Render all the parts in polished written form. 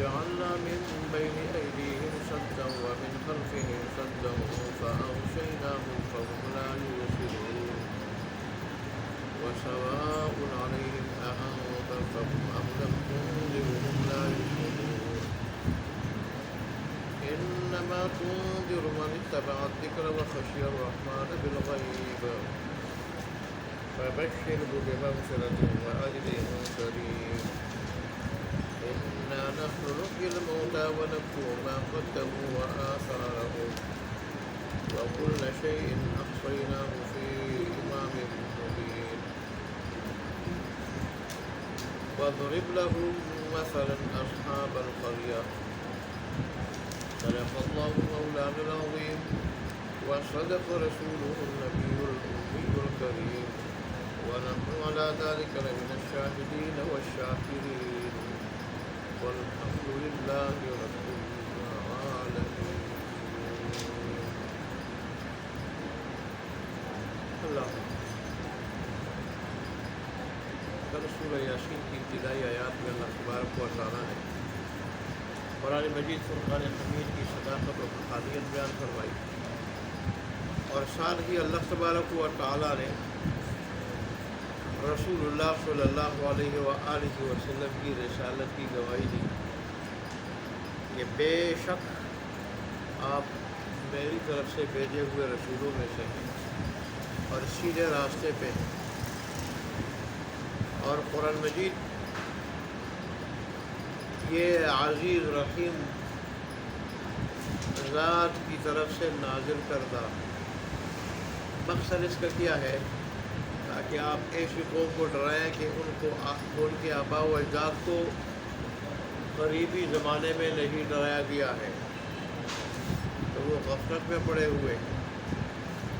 وجعلنا من بين أيديهم سدا ومن خلفهم سدا فأغشيناهم فهم لا يبصرون وسواء عليهم أأنذرتهم أم لم تنذرهم لا يؤمنون إنما تنذر من اتبع الذكر وخشي الرحمن بالغيب فبشره بمغفرة وأجر كريم إنا نحن نحيي الموتى ونكتب ما قدموا وآثارهم وكل شيء أحصيناه في إمام مبين واضرب لهم مثلا أصحاب القرية صدق الله مولانا العظيم وصدق رسوله النبي الأمي الكريم ونحن على ذلك لمن الشاهدين والشاكرين والحمد لله رب العالمين. اللہ سورہ یاسین کی ابتدائی آیات میں اللہ تبارک و تعالیٰ نے قرآن مجید فرقان حمید کی صداقت و حقانیت بیان فرمائی اور ساتھ ہی اللہ تبارک و تعالیٰ نے رسول اللہ صلی اللہ علیہ وآلہ وسلم کی رسالت کی گواہی دی کہ بے شک آپ میری طرف سے بھیجے ہوئے رسولوں میں سے ہیں اور سیدھے راستے پہ ہیں. اور قرآن مجید یہ عزیز رحیم ذات کی طرف سے نازل کردہ مقصد اس کا کیا ہے تاکہ آپ ایسی قوم کو ڈرائیں کہ ان کے آباء و اجداد کو قریبی زمانے میں نہیں ڈرایا گیا ہے تو وہ غفلت میں پڑے ہوئے ہیں.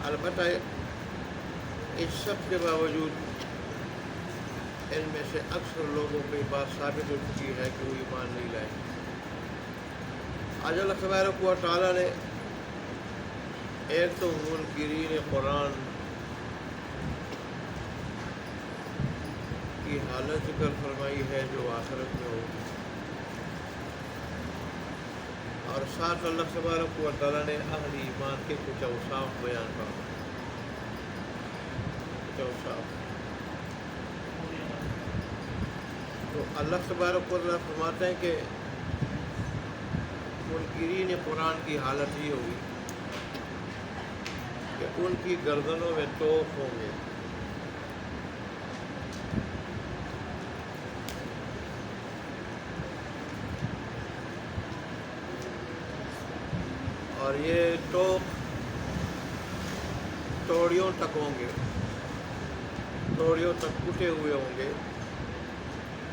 البتہ اس سب کے باوجود ان میں سے اکثر لوگوں کو یہ بات ثابت ہو چکی ہے کہ وہ ایمان نہیں لائیں. آج اللہ تبارک و تعالیٰ نے ایک تو منکرین قرآن کی حالت ذکر فرمائی ہے جو آخرت میں ہوگی اور ساتھ اللہ تبارک و تعالیٰ نے اہل ایمان کے کچھ اوصاف بیان فرمائے. تو اللہ تبارک و تعالیٰ فرماتے ہیں کہ منکرین قرآن کی حالت یہ ہوگی کہ ان کی گردنوں میں توق ہوں گے اور یہ توق توڑیوں تک ہوں گے, توڑیوں تک کٹے ہوئے ہوں گے.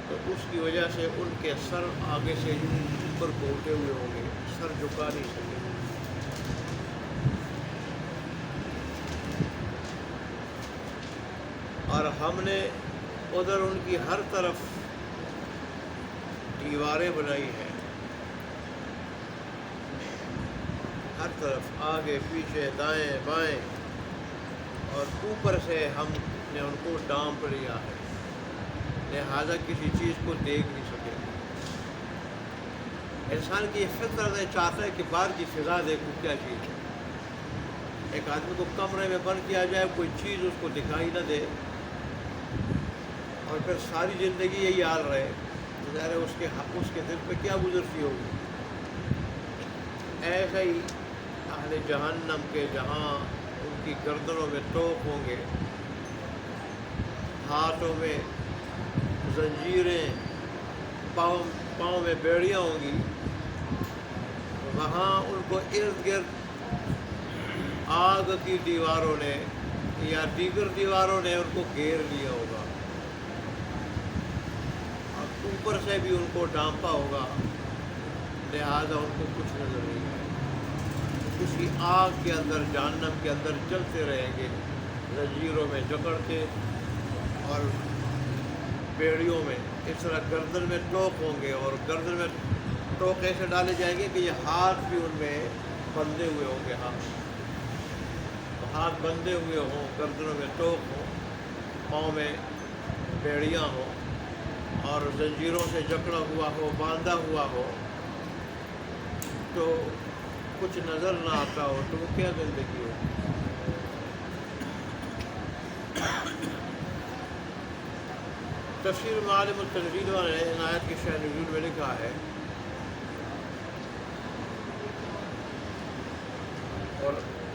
تو اس کی وجہ سے ان کے سر آگے سے اوپر کو اٹھے ہوئے ہوں گے, سر جھکا نہیں سکیں. اور ہم نے ادھر ان کی ہر طرف دیواریں بنائی ہیں, ہر طرف آگے پیچھے دائیں بائیں, اور اوپر سے ہم نے ان کو ڈانپ لیا ہے لہذا کسی چیز کو دیکھ نہیں سکے. انسان کی یہ فطرت چاہتا ہے کہ باہر کی فضا دیکھو کیا چیز ہے. ایک آدمی کو کمرے میں بند کیا جائے, کوئی چیز اس کو دکھائی نہ دے اور پھر ساری زندگی یہی حال رہے تو ظاہر ہے اس کے دل پہ کیا گزرتی ہوگی. ایسا ہی اہل جہنم کے جہاں ان کی گردنوں میں توق ہوں گے, ہاتھوں میں زنجیریں, پاؤں میں بیڑیاں ہوں گی, وہاں ان کو ارد گرد آگ کی دیواروں نے یا دیگر دیواروں نے ان کو گھیر لیا ہوگا اور اوپر سے بھی ان کو ڈانپا ہوگا لہذا ان کو کچھ نظر نہیں آئے. اسی آگ کے اندر جہنم کے اندر چلتے رہیں گے, زنجیروں میں جکڑتے اور بیڑیوں میں. اس طرح گردن میں ٹوک ہوں گے اور گردن میں ٹوک ایسے ڈالے جائیں گے کہ یہ ہاتھ بھی ان میں بندھے ہوئے ہوں گے. ہاتھ بندھے ہوئے ہوں, گردنوں میں ٹوک ہوں, پاؤں میں بیڑیاں ہوں, اور زنجیروں سے جکڑا ہوا ہو، باندھا ہوا ہو، تو کچھ نظر نہ آتا ہو، تو وہ کیا زندگی ہو؟ تفسیر معالم التنزیل والے نے ان آیت کی شأن نزول میں لکھا ہے، اور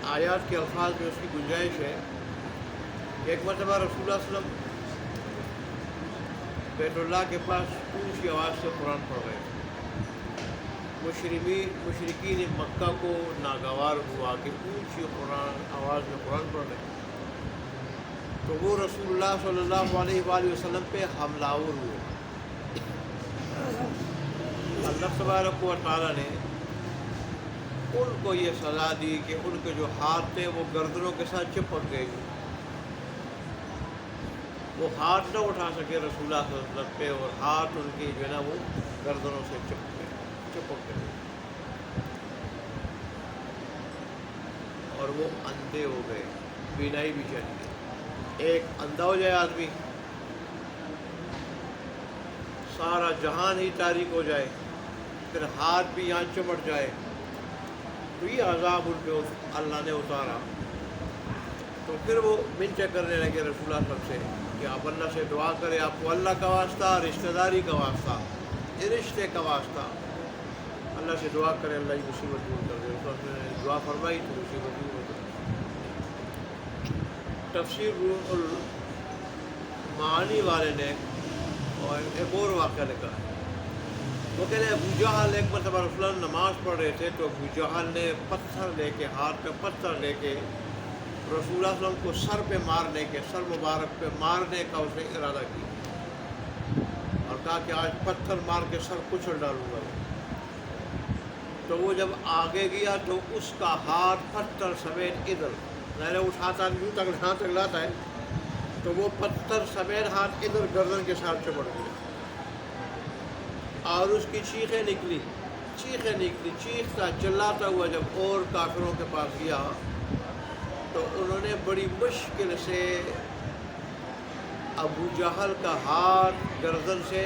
آیات کے الفاظ میں اس کی گنجائش ہے کہ ایک مرتبہ رسول اللہ صلی اللہ علیہ وسلم بیت اللہ کے پاس اونچی آواز سے قرآن پڑھ رہے تھے۔ مشرکین مکہ کو ناگوار ہوا کہ اونچی آواز میں قرآن پڑھ رہے ہیں، تو وہ رسول اللہ صلی اللہ علیہ وآلہ وسلم پہ حملہ آور ہوئے۔ اللہ تبارک و تعالیٰ نے ان کو یہ سزا دی کہ ان کے جو ہاتھ تھے وہ گردنوں کے ساتھ چپک گئے، وہ ہاتھ نہ اٹھا سکے رسول اللہ صلی اللہ علیہ وسلم پہ، اور ہاتھ ان کی جو ہے نا وہ گردنوں سے چپک گئے، اور وہ اندھے ہو گئے، بینائی بھی چلی گئی۔ ایک اندھا ہو جائے آدمی، سارا جہان ہی تاریک ہو جائے، پھر ہاتھ بھی یہاں چمٹ جائے، تو یہ عذاب ان پہ اللہ نے اتارا۔ تو پھر وہ منچے کرنے لگے رسول اللہ صلی اللہ علیہ وسلم سے کہ آپ اللہ سے دعا کریں، آپ کو اللہ کا واسطہ، رشتہ داری کا واسطہ، رشتے کا واسطہ اللہ سے دعا کریں، اللہ کی مصیبت دور کر دے۔ اس نے دعا فرمائی تو مصیبت دور ہو گئی۔ تفسیر روح المعانی والے نے اور ایک اور واقعہ لکھا ہے، وہ کہتے ہیں ابو جہل ایک مرتبہ رسول اللہ نماز پڑھ رہے تھے، تو ابو جہل نے پتھر لے کے، ہاتھ پہ پتھر لے کے رسول اللہ صلی اللہ علیہ وسلم کو سر پہ مارنے کے، سر مبارک پہ مارنے کا اس نے ارادہ کیا، اور کہا کہ آج پتھر مار کے سر کچل ڈالوں گا۔ تو وہ جب آگے گیا تو اس کا ہاتھ پتھر سمیت ادھر، ظاہر اس ہاتھ یوں تک لاتا ہے، تو وہ پتھر سمیت ہاتھ ادھر گردن کے ساتھ چپٹ گیا، اور اس کی چیخیں نکلی، چیختا چلاتا ہوا جب اور کافروں کے پاس گیا، تو انہوں نے بڑی مشکل سے ابو جہل کا ہاتھ گردن سے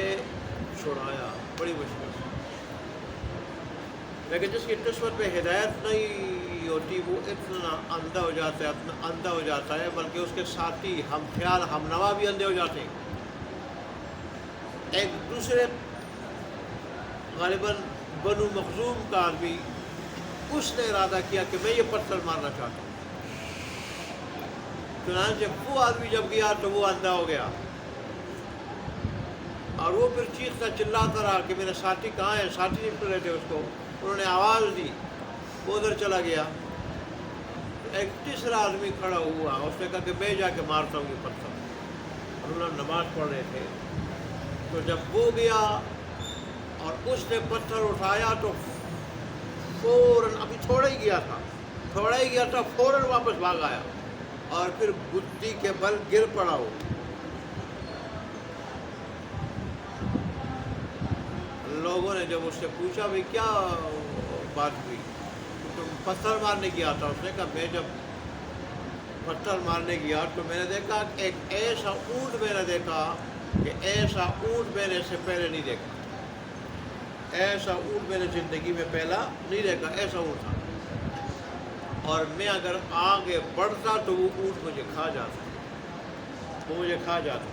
چھڑایا، بڑی مشکل سے۔ لیکن جس کی قسمت میں ہدایت نہیں ہوتی وہ اتنا اندھا ہو جاتا ہے، بلکہ اس کے ساتھی ہم خیال ہم نوا بھی اندھے ہو جاتے ہیں۔ ایک دوسرے غالباً بنو مخزوم کا آدمی، اس نے ارادہ کیا کہ میں یہ پتھر مارنا چاہتا ہوں، چنانچہ وہ آدمی جب گیا تو وہ اندھا ہو گیا، اور وہ پھر چیختا چلاتا رہا کہ میرے ساتھی کہاں ہیں، ساتھی نہیں مل رہے تھے اس کو، انہوں نے آواز دی، وہ ادھر چلا گیا۔ ایک تیسرا آدمی کھڑا ہوا، اس نے کہا کہ میں جا کے مارتا ہوں یہ پتھر، اور انہوں نے نماز پڑھ رہے تھے، تو جب وہ گیا اور اس نے پتھر اٹھایا تو فوراً، ابھی تھوڑا ہی گیا تھا، فوراً واپس بھاگ آیا، اور پھر بدھی کے بل گر پڑا ہو۔ لوگوں نے جب اس سے پوچھا بھئی کیا بات ہوئی، تم پتھر مارنے گیا تھا؟ اس نے کہا میں جب پتھر مارنے گیا تو میں نے دیکھا ایک ایسا اونٹ میں نے دیکھا کہ ایسا اونٹ میں نے اس سے پہلے نہیں دیکھا، ایسا اونٹ میں نے زندگی میں پہلا نہیں دیکھا، ایسا اونٹ تھا، اور میں اگر آگے بڑھتا تو وہ اونٹ مجھے کھا جاتا،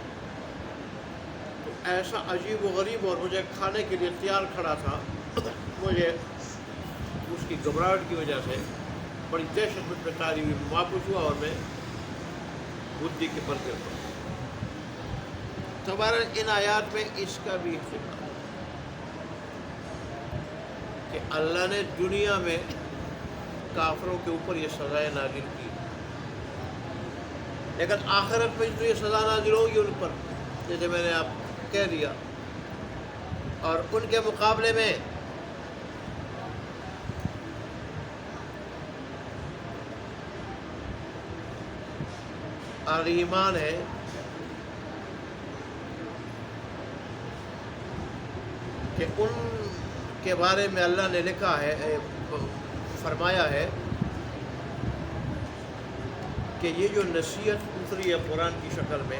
تو ایسا عجیب و غریب، اور مجھے کھانے کے لیے تیار کھڑا تھا، مجھے اس کی گھبراہٹ کی وجہ سے بڑی دہشت مجھ پہ طاری ہوئی، واپس ہوا اور میں بدھی کے بل گر پڑا۔ تمہارے ان آیات میں اس کا بھی اختلاف کہ اللہ نے دنیا میں کافروں کے اوپر یہ سزائیں نازل کی، لیکن آخرت میں تو یہ سزا نازل ہوگی ان پر، جیسے میں نے آپ کہہ دیا، اور ان کے مقابلے میں اہل ایمان ہے کہ ان کے بارے میں اللہ نے لکھا ہے، فرمایا ہے کہ یہ جو نصیحت اتری ہے قرآن کی شکل میں،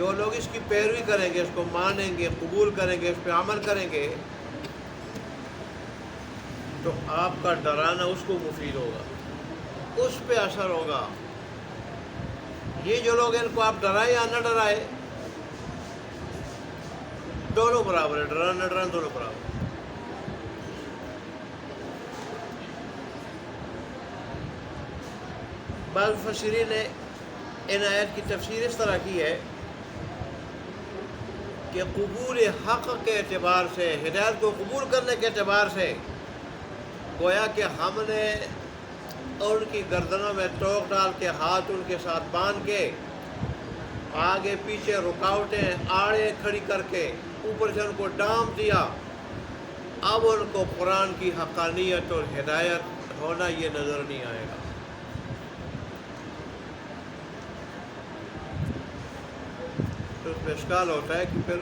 جو لوگ اس کی پیروی کریں گے، اس کو مانیں گے، قبول کریں گے، اس پہ عمل کریں گے، تو آپ کا ڈرانا اس کو مفید ہوگا، اس پہ اثر ہوگا۔ یہ جو لوگ ان کو آپ ڈرائے یا نہ ڈرائے، دونوں برابر ہے، ڈرانا نہ ڈرانا دونوں برابر ہے۔ بعض مفسرین نے ان آیت کی تفسیر اس طرح کی ہے کہ قبول حق کے اعتبار سے، ہدایت کو قبول کرنے کے اعتبار سے، گویا کہ ہم نے ان کی گردنوں میں توق ڈال کے، ہاتھ ان کے ساتھ باندھ کے، آگے پیچھے رکاوٹیں آڑے کھڑی کر کے، اوپر سے ان کو ڈانپ دیا۔ اب ان کو قرآن کی حقانیت اور ہدایت ہونا یہ نظر نہیں آئے گا۔ تو اس میں اشکال ہوتا ہے کہ پھر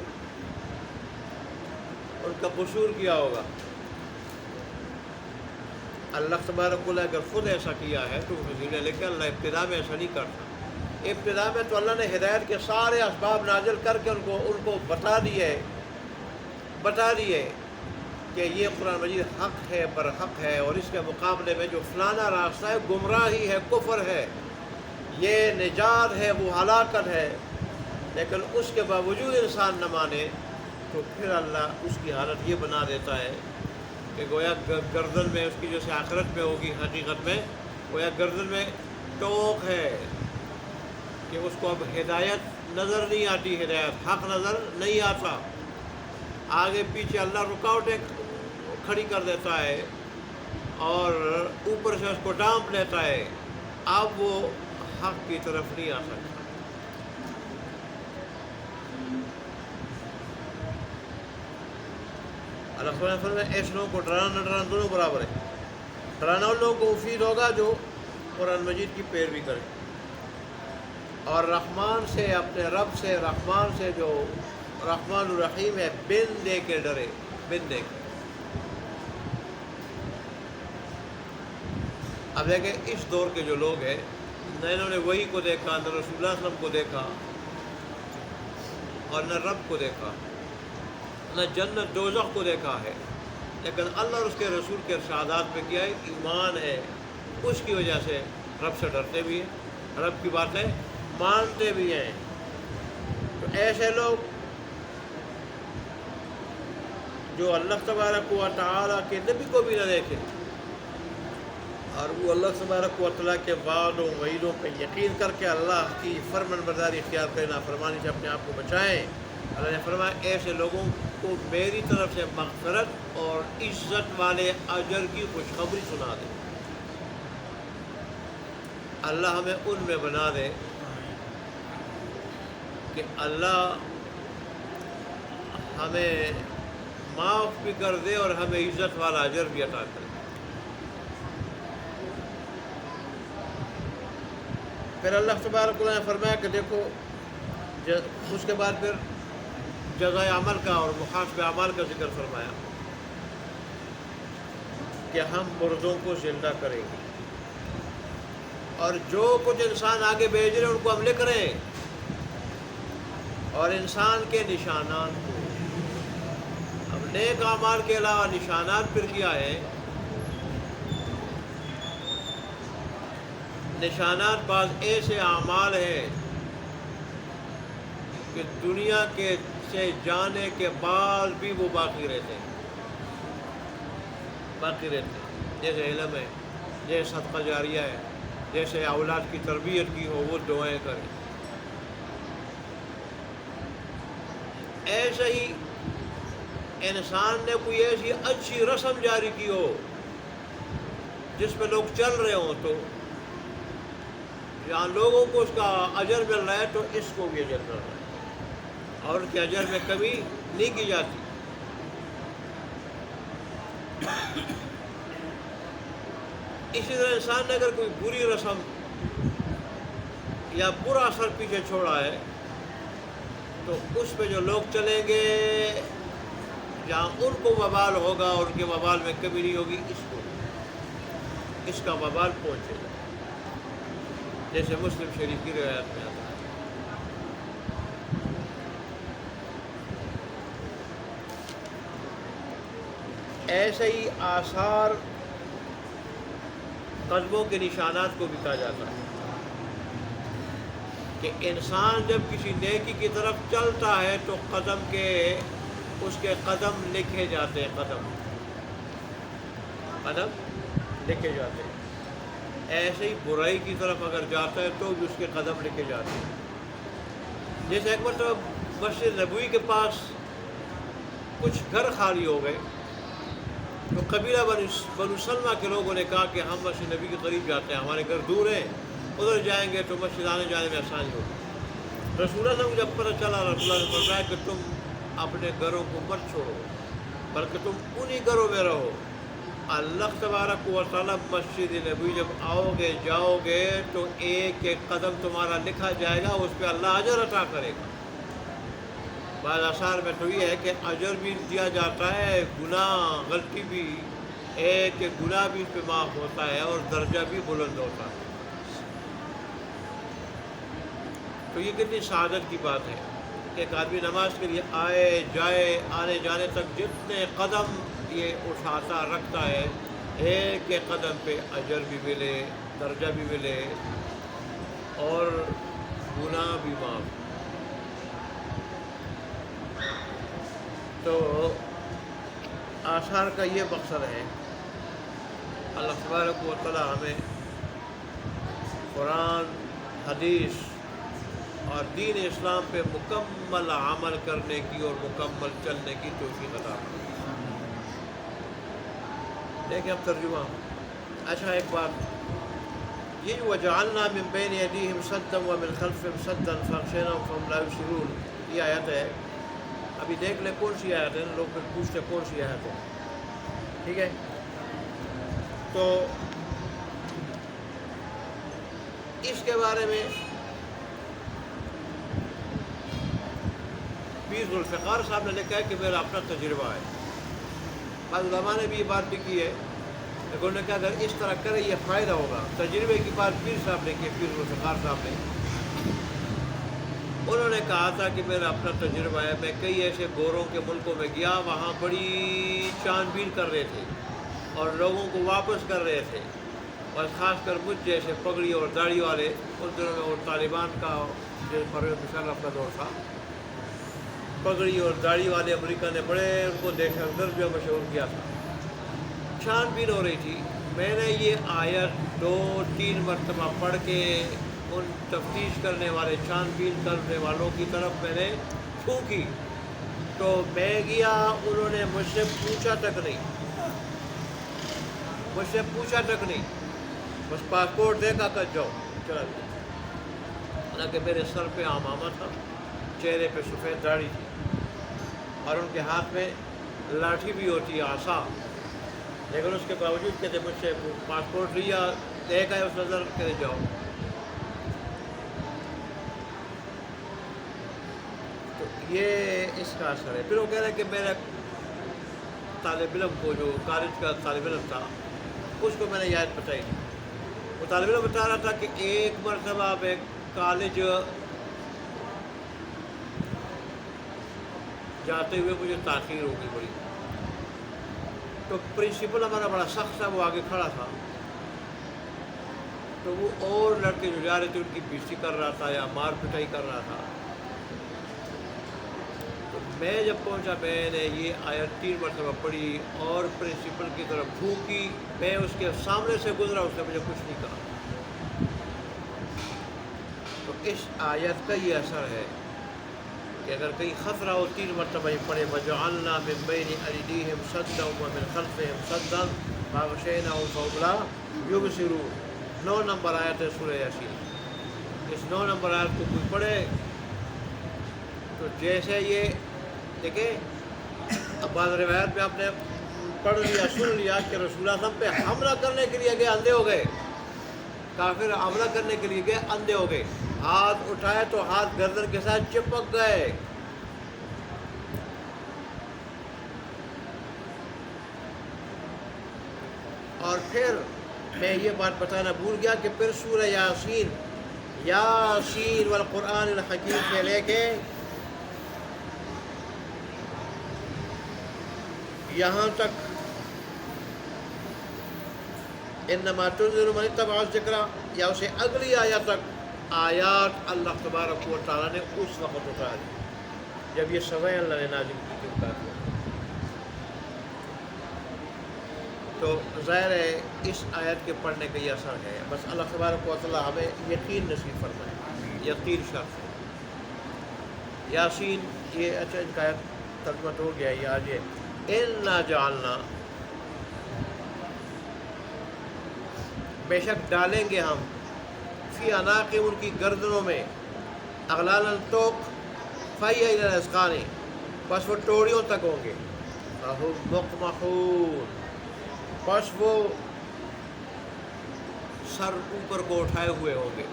ان کا قصور کیا ہوگا۔ اللہ تبارک و تعالیٰ اگر خود ایسا کیا ہے تو مفسرین لکھے اللہ ابتدا میں ایسا نہیں کرتا۔ ابتدا میں تو اللہ نے ہدایت کے سارے اسباب نازل کر کے ان کو بتا دیے کہ یہ قرآن مجید حق ہے، برحق ہے، اور اس کے مقابلے میں جو فلانا راستہ ہے گمراہی ہے، کفر ہے، یہ نجات ہے، وہ ہلاکت ہے۔ لیکن اس کے باوجود انسان نہ مانے تو پھر اللہ اس کی حالت یہ بنا دیتا ہے کہ گویا گردن میں اس کی جیسے آخرت میں ہوگی، حقیقت میں گویا گردن میں ٹوق ہے کہ اس کو اب ہدایت نظر نہیں آتی، ہدایت حق نظر نہیں آتا۔ آگے پیچھے اللہ رکاوٹیں کھڑی کر دیتا ہے اور اوپر سے اس کو ڈانپ لیتا ہے، اب وہ حق کی طرف نہیں آ سکتا۔ اللہ صلی اللہ علیہ وسلم ایسے لوگوں کو ڈرانا نہ ڈرانا دونوں برابر ہے۔ ڈرانا ان لوگوں کو مفید ہوگا جو قرآن مجید کی پیروی کریں اور رحمان سے، اپنے رب سے، رحمان سے جو رحمان الرحیم ہے، بن دے کے ڈرے، بن دے کے۔ اب دیکھیں اس دور کے جو لوگ ہیں، نہ انہوں نے وحی کو دیکھا، نہ رسول اللہ صلی اللہ علیہ وسلم کو دیکھا اور نہ رب کو دیکھا، نہ جنت دوزخ کو دیکھا ہے، لیکن اللہ اور اس کے رسول کے ارشادات پہ کیا ہے، ایمان ہے، اس کی وجہ سے رب سے ڈرتے بھی ہیں، رب کی باتیں مانتے بھی ہیں۔ تو ایسے لوگ جو اللہ تبارک و تعالیٰ کے نبی کو بھی نہ دیکھیں اور وہ اللہ تبارک و تعالیٰ کے وعد و وعیدوں پہ یقین کر کے اللہ کی فرمان برداری اختیار کریں، نافرمانی سے اپنے آپ کو بچائیں، اللہ نے فرمایا ایسے لوگوں کو میری طرف سے مغفرت اور عزت والے اجر کی خوشخبری سنا دے۔ اللہ ہمیں ان میں بنا دے کہ اللہ ہمیں معاف بھی کر دے اور ہمیں عزت والا اجر بھی عطا کرے۔ پھر اللہ تبارک و تعالیٰ نے فرمایا کہ دیکھو، اس کے بعد پھر جزائے عمل کا اور محاسبہ اعمال کا ذکر فرمایا کہ ہم مردوں کو زندہ کریں گے اور جو کچھ انسان آگے بھیج رہے ہیں ان کو ہم لکھ رہے ہیں، اور انسان کے نشانات کو، اب نیک اعمال کے علاوہ نشانات پھر کیا ہے؟ نشانات بعض ایسے اعمال ہیں کہ دنیا کے سے جانے کے بعد بھی وہ باقی رہتے ہیں، جیسے علم ہے، جیسے صدقہ جاریہ ہے، جیسے اولاد کی تربیت کی ہو، وہ دعائیں کریں۔ ایسے ہی انسان نے کوئی ایسی اچھی رسم جاری کی ہو جس پہ لوگ چل رہے ہوں، تو جہاں لوگوں کو اس کا اجر مل رہا ہے تو اس کو بھی اجر مل رہا ہے اور ان کے اجر میں کمی نہیں کی جاتی۔ اسی طرح انسان نے اگر کوئی بری رسم یا برا اثر پیچھے چھوڑا ہے تو اس پہ جو لوگ چلیں گے، جہاں ان کو وبال ہوگا اور ان کے وبال میں کمی نہیں ہوگی، اس کا وبال پہنچے گا، جیسے مسلم شریف کی روایت میں آتا ہے۔ ایسے ہی آثار قدموں کے نشانات کو بھی کہا جاتا ہے کہ انسان جب کسی نیکی کی طرف چلتا ہے تو اس کے قدم لکھے جاتے ہیں، قدم لکھے جاتے ہیں۔ ایسے ہی برائی کی طرف اگر جاتا ہے تو بھی اس کے قدم لکھے جاتے ہیں۔ جیسے ایک مرتبہ مسجد نبوی کے پاس کچھ گھر خالی ہو گئے تو قبیلہ بنو سلمہ کے لوگوں نے کہا کہ ہم مسجد نبی کے قریب جاتے ہیں، ہمارے گھر دور ہیں، ادھر جائیں گے تو مسجد آنے جانے میں آسانی ہوگی۔ رسول اللہ کو جب پتہ چلا، رسول اللہ نے فرمایا کہ تم اپنے گھروں کو مت چھوڑو بلکہ تم انہی گھروں میں رہو۔ اللہ تبارک و تعالیٰ مسجد نبوی جب آؤ گے جاؤ گے تو ایک ایک قدم تمہارا لکھا جائے گا، اس پہ اللہ اجر عطا کرے گا۔ بعض آثار میں تو یہ ہے کہ اجر بھی دیا جاتا ہے، گناہ غلطی بھی، ایک ایک گناہ بھی اس پہ معاف ہوتا ہے اور درجہ بھی بلند ہوتا ہے۔ تو یہ کتنی سعادت کی بات ہے کہ ایک آدمی نماز کے لیے آئے جائے، آنے جانے تک جتنے قدم یہ اٹھاتا رکھتا ہے، ایک ایک قدم پہ اجر بھی ملے، درجہ بھی ملے اور گناہ بھی معاف۔ تو آثار کا یہ مقصد ہے۔ اللہ تبارک و تعالیٰ ہمیں قرآن، حدیث اور دین اسلام پہ مکمل عمل کرنے کی اور مکمل چلنے کی توفیق عطا فرمائے۔ دیکھیں اب ترجمہ۔ اچھا ایک بات، یہ وَجَعَلْنَا مِن بَيْنِ أَيْدِيهِمْ سَدًّا وَمِنْ خَلْفِهِمْ سَدًّا فَأَغْشَيْنَاهُمْ فَهُمْ لَا يُبْصِرُونَ، یہ آیت ہے۔ ابھی دیکھ لیں کون سی آیت ہے، لوگ پھر پوچھتے کون سی آیت ہے، ٹھیک ہے؟ تو اس کے بارے میں پیر ذوالفقار صاحب نے لکھا ہے کہ میرا اپنا تجربہ ہے۔ بعض علماء نے بھی یہ بات بھی کی ہے، لیکن انہوں نے کہا اگر اس طرح کرے یہ فائدہ ہوگا۔ تجربے کی بات پیر صاحب نے کی، پیر ذوالفقار صاحب نے، انہوں نے کہا تھا کہ میرا اپنا تجربہ ہے، میں کئی ایسے گوروں کے ملکوں میں گیا، وہاں بڑی چھان بین کر رہے تھے اور لوگوں کو واپس کر رہے تھے، اور خاص کر مجھ جیسے پگڑی اور داڑھی والے، ان دنوں میں وہ طالبان کا جو پرویز مشرف کا دور تھا، پگڑی اور داڑھی والے امریکہ نے بڑے ان کو دہشت گرد جو مشہور کیا تھا۔ چھان بین ہو رہی تھی، میں نے یہ آیت 2-3 مرتبہ پڑھ کے ان تفتیش کرنے والے، چھان بین کرنے والوں کی طرف میں نے پھونکی، تو میں گیا، انہوں نے مجھ سے پوچھا تک نہیں، بس پاسپورٹ دے کر جاؤ، چلا گیا۔ حالانکہ میرے سر پہ عمامہ تھا، چہرے پہ سفید داڑھی تھی اور ان کے ہاتھ میں لاٹھی بھی ہوتی ہے، عصا، لیکن اس کے باوجود کہتے مجھ سے پاسپورٹ لیا، دیکھا ہے اس نظر کہ جاؤ۔ تو یہ اس کا اثر ہے۔ پھر وہ کہہ رہے ہیں کہ میرا طالب علم کو، جو کالج کا طالب علم تھا، اس کو میں نے یاد بتائی تھی۔ وہ طالب علم بتا رہا تھا کہ ایک مرتبہ میں کالج جاتے ہوئے مجھے تاخیر ہو گئی بڑی، تو پرنسپل ہمارا بڑا سخت تھا، وہ آگے کھڑا تھا، تو وہ اور لڑکے جو جا رہے تھے ان کی بےزتی کر رہا تھا یا مار پٹائی کر رہا تھا۔ تو میں جب پہنچا، میں نے یہ آیت 3 مرتبہ پڑھی اور پرنسپل کی طرف پھونکی، میں اس کے سامنے سے گزرا، اس نے مجھے کچھ نہیں کہا۔ تو اس آیت کا یہ اثر ہے کہ اگر کہیں خطرہ ہو 3 مرتبہ یہ پڑھے، وَجَعَلْنَا مِن بَيْنِ أَيْدِيهِمْ سَدًّا وَمِنْ خَلْفِهِمْ سَدًّا فَأَغْشَيْنَاهُمْ فَهُمْ لَا يُبْصِرُونَ۔ 9 نمبر آیت ہے سورہ یاسین۔ اس 9 نمبر آیت کو کوئی پڑھے تو جیسے یہ دیکھیں، اب بعض روایت میں آپ نے پڑھ لیا، سن لیا کہ رسول اللہ صلی اللہ علیہ وسلم پہ حملہ کرنے کے لیے گئے، اندھے ہو گئے، کافر حملہ کرنے کے لیے گئے، اندھے ہو گئے، ہاتھ اٹھائے تو ہاتھ گردن کے ساتھ چپک گئے۔ اور پھر میں یہ بات بتانا بھول گیا کہ پھر سورہ یاسین والقرآن الحکیم سے لے کے یہاں تک انما تنذر من اتبع الذکر، یا اسے اگلی آیت تک آیات اللہ تبارک و تعالیٰ نے اس وقت اتار دی جب یہ سوائے اللہ نے نازل کی تھی اتار دی. تو ظاہر ہے اس آیت کے پڑھنے کا یہ اثر ہے. بس اللہ تبارک و تعالیٰ ہمیں یقین نصیب فرمائے، یقین شرط ہے. یاسین یہ اچھا ان کا ترجمہ ہو گیا. یہ آج اِنَّا جَعَلْنَا، بے شک ڈالیں گے ہم، فی اناق، ان کی گردنوں میں، اغلالا توق، فہی الی الاذقان، بس وہ ٹوڑیوں تک ہوں گے، فہم مقمحون، بس وہ سر اوپر کو اٹھائے ہوئے ہوں گے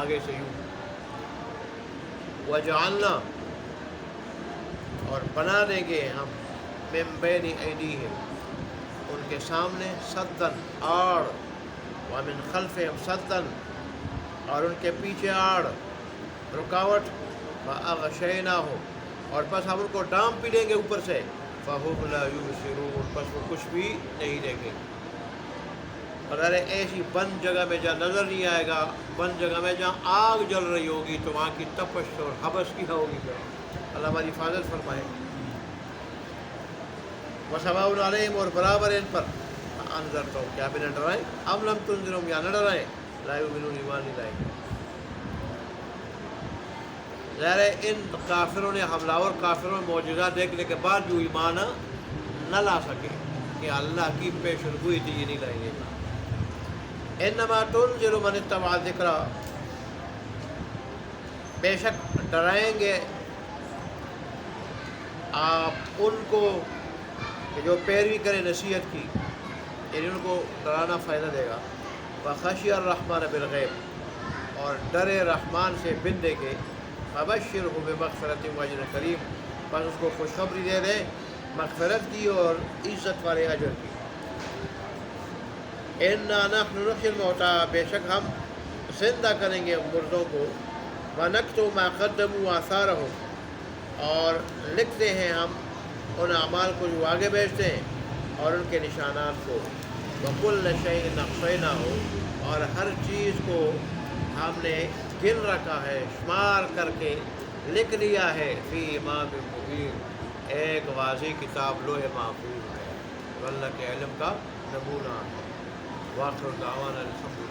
آگے سے یوں. وجعلنا، اور بنا دیں گے ہم، من بین ایدیہم، ان کے سامنے، سدن آڑ، ومن خلفہم سدن، اور ان کے پیچھے آڑ، رکاوٹ، فاغشیناہم، اور بس ہم ان کو ڈانپ بھی دیں گے اوپر سے، فہم لا یبصرون، بس وہ کچھ بھی نہیں دیکھیں گے. اور ارے ایسی بند جگہ میں جہاں نظر نہیں آئے گا، بند جگہ میں جہاں آگ جل رہی ہوگی تو وہاں کی تپش اور حبس کی ہوگی. اللہ ہماری حفاظت فرمائے. وَسَوَاءٌ عَلَيْهِمْ، اور برابر ان پر، انذرتہم، کیا بھی نہ ڈرائیں، ام لم تنذرہم، یا نہ ڈرائیں، لا یؤمنون، ایمان نہیں لائیں گے. ظاہر ہے ان کافروں نے، حملہ آور کافروں نے معجزات دیکھنے کے بعد جو ایمان نہ لا سکے کہ اللہ کی پیشن گوئی تھی، یہ نہیں لائیں گے. انما تنذر من اتبع الذکر، بے شک ڈرائیں گے آپ ان کو کہ جو پیروی کرے نصیحت کی، یعنی ان کو ڈرانا فائدہ دے گا. وخشی الرحمن بالغیب، اور ڈرے رحمان سے بندے کے، فبشرہ بمغفرۃ واجر کریم، بس اس کو خوشخبری دے دیں مغفرت کی اور عزت والے اجر کی. انا نحن نحیی الموتیٰ، بے شک ہم زندہ کریں گے مردوں کو، ونکتب ما قدموا وآثارہم، اور لکھتے ہیں ہم ان اعمال کو جو آگے بھیجتے ہیں اور ان کے نشانات کو. وکل شیء احصیناہ، اور ہر چیز کو ہم نے گن رکھا ہے، شمار کر کے لکھ لیا ہے، فی امام مبین، ایک واضح کتاب لوح محفوظ ہے، اللہ کے علم کا نمونہ ہے. واخر دعوانا الحمد